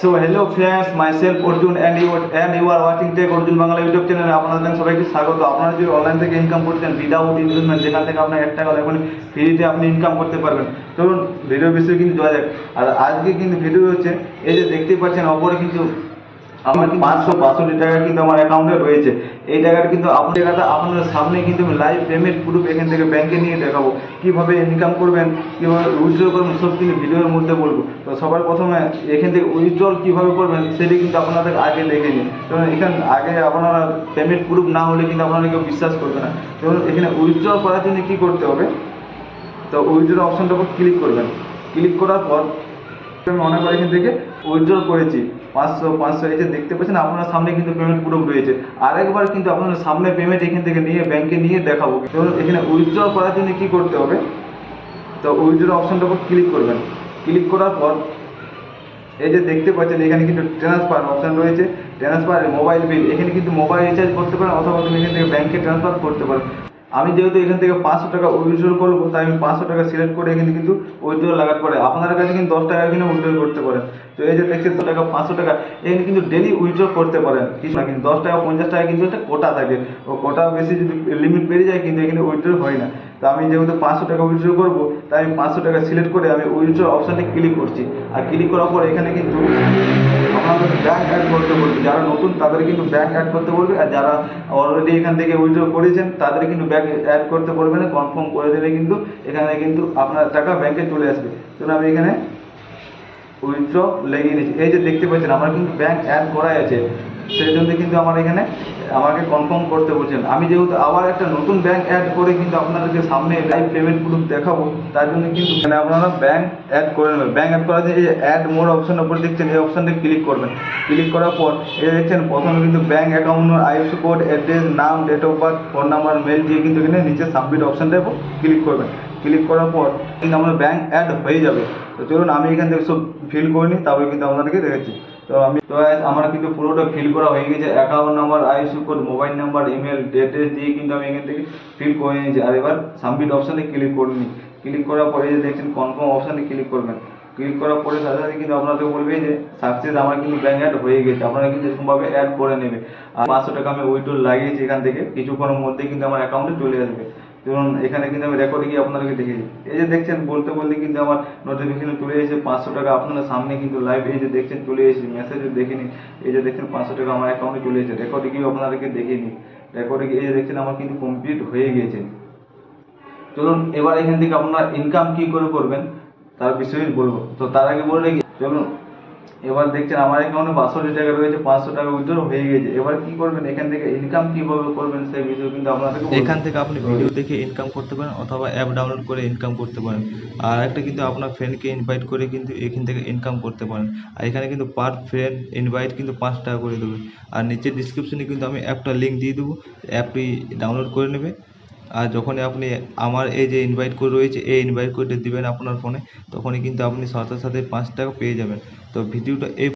So hello friends, myself Arjun and you are watching tech Arjun Bangla YouTube চ্যানেলে আপনাদের সবাইকে স্বাগত। আপনারা যদি অনলাইন থেকে ইনকাম করছেন উইদাউট ইনভেস্টমেন্ট, যেখান থেকে আপনার 1 টাকা এখন ফ্রিতে আপনি ইনকাম করতে পারবেন। চলুন ভিডিও বিষয়ে কিন্তু যাওয়া যাক। আর আজকে কিন্তু ভিডিও হচ্ছে এই যে দেখতেই পাচ্ছেন ওপরে কিন্তু আমার 562 টাকা কিন্তু আমার অ্যাকাউন্টে রয়েছে। এই টাকাটা কিন্তু আপনাদের সামনে কিন্তু আমি লাইভ পেমেন্ট প্রুফ এখান থেকে ব্যাংকে নিয়ে দেখাবো। কীভাবে ইনকাম করবেন, কীভাবে উইথড্র করবেন, সব কিন্তু ভিডিওর মধ্যে বলবো। তো সবার প্রথমে এখান থেকে উইথড্রল কীভাবে করবেন সেটি কিন্তু আপনাদের আগে দেখে নিন, কারণ এখানে আগে আপনারা পেমেন্ট প্রুফ না হলে কিন্তু আপনারা কেউ বিশ্বাস করবে না। তো এখানে উইথড্রল করার জন্য কী করতে হবে, তো উইথড্র অপশনটার উপর ক্লিক করবেন। ক্লিক করার পর আমি মনে করি এখান থেকে উইথড্র করেছি 500 এই যে দেখতে পাচ্ছেন আপনার সামনে কিন্তু পেমেন্ট প্রুফ রয়েছে। আরেকবার কিন্তু আপনার সামনে পেমেন্ট এখান থেকে নিয়ে ব্যাংকে নিয়ে দেখাবো। এবং এখানে উইথড্র করার জন্য কী করতে হবে, তো উইথড্র অপশনটার উপর ক্লিক করবেন। ক্লিক করার পর এই যে দেখতে পাচ্ছেন এখানে কিন্তু ট্রান্সফার অপশন রয়েছে, ট্রান্সফার মোবাইল বিল, এখানে কিন্তু মোবাইল রিচার্জ করতে পারেন অথবা তুমি এখান থেকে ব্যাংকে ট্রান্সফার করতে পারেন। আমি যেহেতু এখান থেকে 500 টাকা উইথড্র করবো, তাই আমি 500 টাকা সিলেক্ট করে এখানে কিন্তু উইথড্র লাগাতে পারে। আপনার কাছে কিন্তু 10 টাকা কিনে উইথড্র করতে পারেন। তো এই যে দেখছেন 10 টাকা 500 টাকা এখানে কিন্তু ডেলি উইথড্র করতে পারেন, কিছু না, কিন্তু 10 টাকা 50 টাকা কিন্তু একটা কোটা থাকে। ও কোটা বেশি যদি লিমিট বেড়ে যায় কিন্তু এখানে উইথড্র হয় না। তো আমি যেহেতু 500 টাকা উইথড্র করবো, তাই আমি 500 টাকা সিলেক্ট করে আমি উইথড্র অপশানে ক্লিক করছি। আর ক্লিক করার পর এখানে কিন্তু আপনাদের ব্যাংক অ্যাড করতে বলবে। যারা নতুন তাদের কিন্তু ব্যাংক অ্যাড করতে বলবে, আর যারা অলরেডি এখান থেকে উইথড্র করেছেন তাদের কিন্তু ব্যাংক অ্যাড করতে বলবে না। কনফার্ম করে দিলে কিন্তু এখানে কিন্তু আপনার টাকা ব্যাংকে চলে আসবে। তো আমি এখানে উইথড্র লেগে নিচ্ছি। এই যে দেখতে পাচ্ছেন আমার কিন্তু ব্যাংক অ্যাড করাই আছে, সেই জন্য কিন্তু আমার এখানে আমাকে কনফার্ম করতে বলছেন। আমি যেহেতু আবার একটা নতুন ব্যাংক অ্যাড করে কিন্তু আপনাদেরকে সামনে লাইভ পেমেন্ট প্রুফ দেখাবো, তার জন্য কিন্তু এখানে আপনারা ব্যাংক অ্যাড করে নেবেন। ব্যাংক অ্যাড করার জন্য এই অ্যাড মোর অপশনের উপর দেখছেন, এই অপশানটা ক্লিক করবেন। ক্লিক করার পর এই দেখছেন প্রথমে কিন্তু bank account, IFSC code, address, নাম, date of birth, phone number, mail দিয়ে কিন্তু এখানে নিচে সাবমিট অপশানটার উপর ক্লিক করবেন। ক্লিক করার পর কিন্তু আমার ব্যাংক অ্যাড হয়ে যাবে। তো চলুন আমি এখান থেকে সব ফিল করে নিই, তারপরে কিন্তু আপনাদেরকে দেখাচ্ছি। তো আমার কিন্তু পুরোটা ফিল করা হয়ে গেছে। Account number, IFSC code, mobile number, email, address দিয়ে কিন্তু আমি এখান থেকে ফিল করে নিয়েছি। আর এবার সাবমিট অপশানে ক্লিক করে নিই। ক্লিক করার পরে যে দেখছেন কনফার্ম অপশানে ক্লিক করবেন। ক্লিক করার পরে সাথে সাথে কিন্তু আপনাদের বলবে যে সাকসেস, আমার কিন্তু ব্যাংক অ্যাড হয়ে গেছে। আপনারা কিন্তু এরকমভাবে অ্যাড করে নেবে। আর 500 টাকা আমি উইথড্র লাগিয়েছি, এখান থেকে কিছুক্ষণের মধ্যে কিন্তু আমার অ্যাকাউন্টে চলে আসবে। যেমন এখানে কিন্তু আমি রেকর্ডে গিয়ে আপনাদেরকে দেখেছি। এই যে দেখছেন বলতে বলতে কিন্তু আমার নোটিফিকেশন চলে এসেছে 500 টাকা আপনার সামনে কিন্তু লাইভ এই যে দেখছেন চলে এসেছে। মেসেজও দেখে নিন, এই যে দেখছেন 500 টাকা আমার অ্যাকাউন্টে চলে এসেছে। রেকর্ডে গিয়ে আপনাদেরকে দেখে নিন। রেকর্ডে গিয়ে এই যে দেখছেন আমার কিন্তু কমপ্লিট হয়ে গেছে। চলুন এবার এখান থেকে আপনারা ইনকাম কী করে করবেন তার বিষয়ে বলবো। তো তার আগে বলে রাখি, চলুন এবার দেখছেন আমার অ্যাকাউন্টে 62 টাকা রয়েছে, 500 টাকা উইথড্র হয়ে গেছে। এবার কি করবেন, এখান থেকে ইনকাম কিভাবে করবেন সেই বিষয়ে কিন্তু আপনাদেরকে এখান থেকে আপনি ভিডিও দেখে ইনকাম করতে পারেন অথবা অ্যাপ ডাউনলোড করে ইনকাম করতে পারেন। আর একটা কিন্তু আপনার ফ্রেন্ডকে ইনভাইট করে কিন্তু এখান থেকে ইনকাম করতে পারেন। আর এখানে কিন্তু পার ফ্রেন্ড ইনভাইট কিন্তু 5 টাকা করে দেবে। আর নিচে ডিসক্রিপশনে কিন্তু আমি অ্যাপটা লিঙ্ক দিয়ে দেবো, অ্যাপটি ডাউনলোড করে নেবে। আর যখনই আপনি আমার এই যে ইনভাইট কোড রয়েছে এই ইনভাইট কোডটা দিবেন আপনার ফোনে, তখনই কিন্তু আপনি সাথে সাথে 5 টাকা পেয়ে যাবেন। তো ভিডিওটা এই